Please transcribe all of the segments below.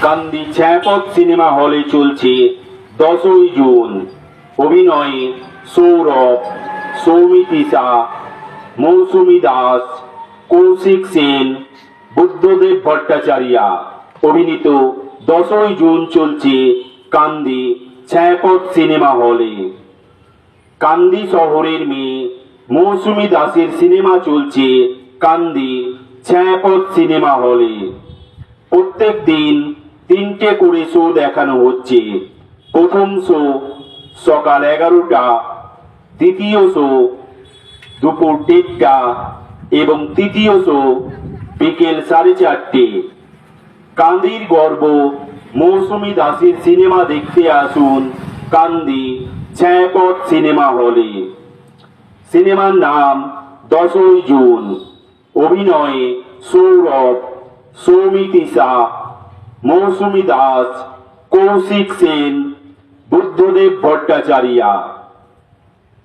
কান্দি ছায়াপথ cinema হলে চলছে 10ই June. অভিনয়ে সৌরভ, সৌমিত্রিষা, মৌসুমী দাস, কৌশিক সেন, বুদ্ধদেব ভট্টাচার্য অভিনীত 10ই জুন চলছে কান্দি ছায়াপথ সিনেমা হলে। কান্দি শহরের মেয়ে মৌসুমী দাসের সিনেমা চলছে কান্দি ছায়াপথ সিনেমা হলে। প্রত্যেক দিন 3টে করে শো দেখানো হচ্ছে। প্রথম শো সকাল 11টা, দ্বিতীয় শো দুপুর 1টা এবং তৃতীয় শো বিকেল 4:30। কান্দির গর্ব মৌসুমী দাসের সিনেমা দেখতে আসুন কান্দি ছায়াপথ সিনেমা হলে। সিনেমার নাম 10ই জুন। অভিনয়ে সৌরভ, সৌমিত্রিষা, মৌসুমী দাস, কৌশিক সেন, বুদ্ধদেব ভট্টাচার্য।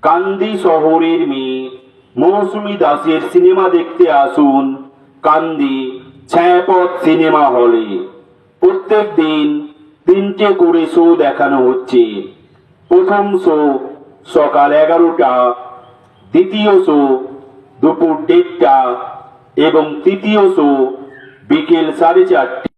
কান্দি শহরের মেয়ে মৌসুমী দাসের সিনেমা দেখতে আসুন কান্দি ছায়াপথ সিনেমা হলে। প্রত্যেক দিন 3টে করে শো দেখানো হচ্ছে। প্রথম শো সকাল 11টা, দ্বিতীয় শো দুপুর 1:30 এবং তৃতীয় শো বিকেল 4:30।